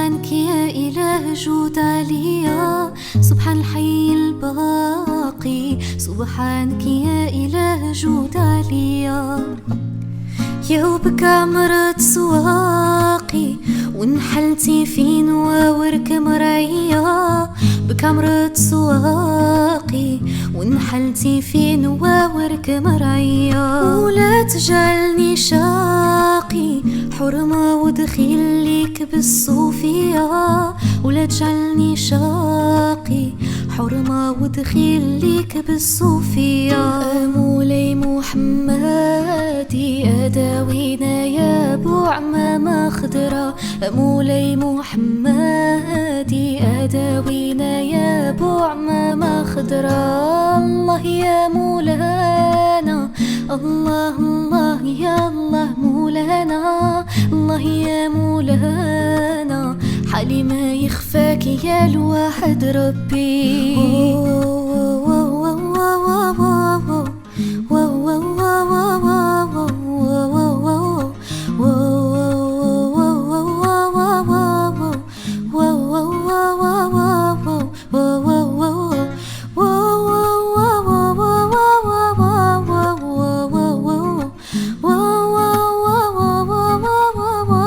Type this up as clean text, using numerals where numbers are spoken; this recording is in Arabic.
سبحانك يا إله جود عليا، سبحان الحي الباقي، سبحانك يا إله جود عليا. يا وبك عمرت سواقي ونحلتي في نواورك مرعية، بك عمرت سواقي ونحلتي في نواورك مرعية. ولا تجعلني شاقي حرمة ودخيل ليك بالصوفية، ولا تجعلني شاقي حرمة ودخيل ليك بالصوفية. مولاي محمدي أداوينا يا أبو عمامة خضرا، مولاي محمدي أداوينا يا أبو عمامة خضرا. الله يا مولانا، الله الله يا الله مولانا، الله يا مولانا، حالي ما يخفاك يا الواحد ربي.